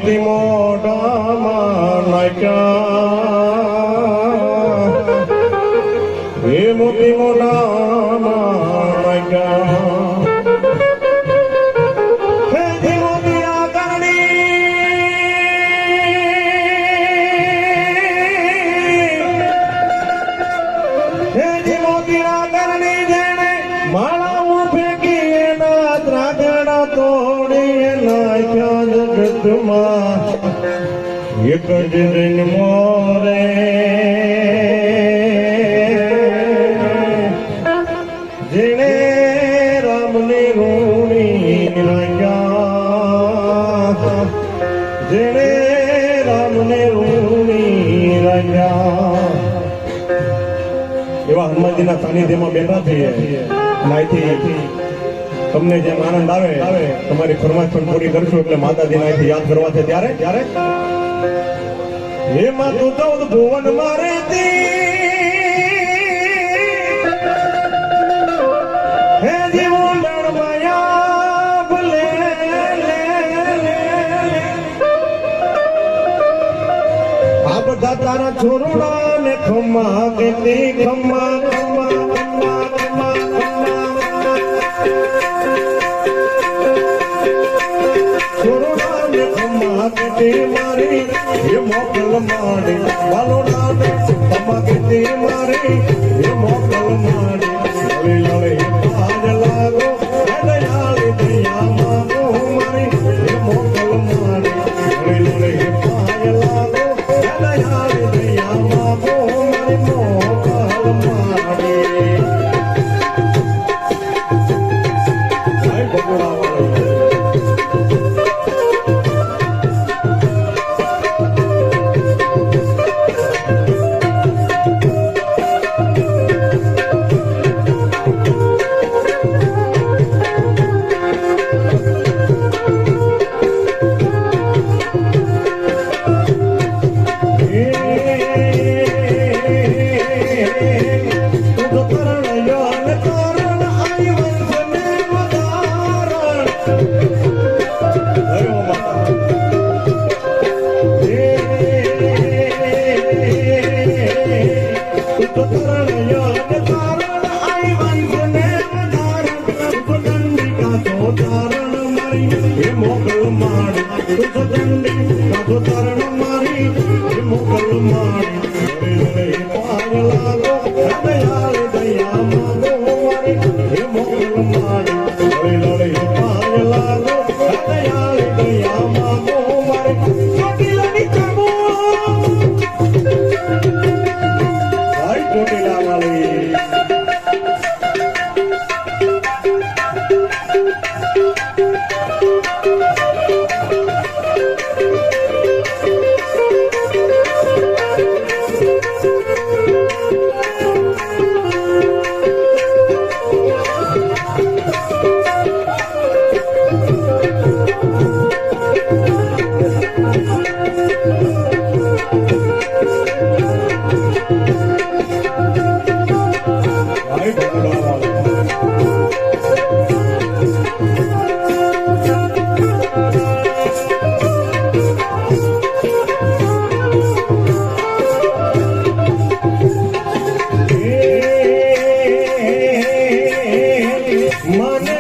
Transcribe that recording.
મોતી મોઢામાં નાખ્યા, હે મોતી મોઢામાં નાખ્યા, હે મોતી આકરણી જેણે માળા ફેંકી એના ત્રાગડા તોડી નાખ્યા જગતમાં એક જ દિન મોરે જેણે રામની રૂણી રાખ્યા, જેણે રામની રૂણી રાખ્યા. એવા હનુમાનજીના સાનિધ્યમાં બેઠા છીએ. અહીંથી તમને જેમ આનંદ આવે તમારી ફરમાઈશ પણ પૂરી કરશું એટલે માતાજીને અહીંથી યાદ કરવા છે ત્યારે હે માતું 14 ભુવન મારે હે જીવન માયા ભલે આ બધા તારા છોરુડા ને ખમ્મા કેતી ખમ્મા મારી એ મોકલ માડી બાલોડા ને તમા કેતી મારી એ મોકલ માડી લડે પાજ લાગો દયાળી દયા માંગો મારી એ મોકલ માડી લડે પાજ લાગો દયાળી દયા માંગો મારી મોકલ માડી. જય ભગવાન. મને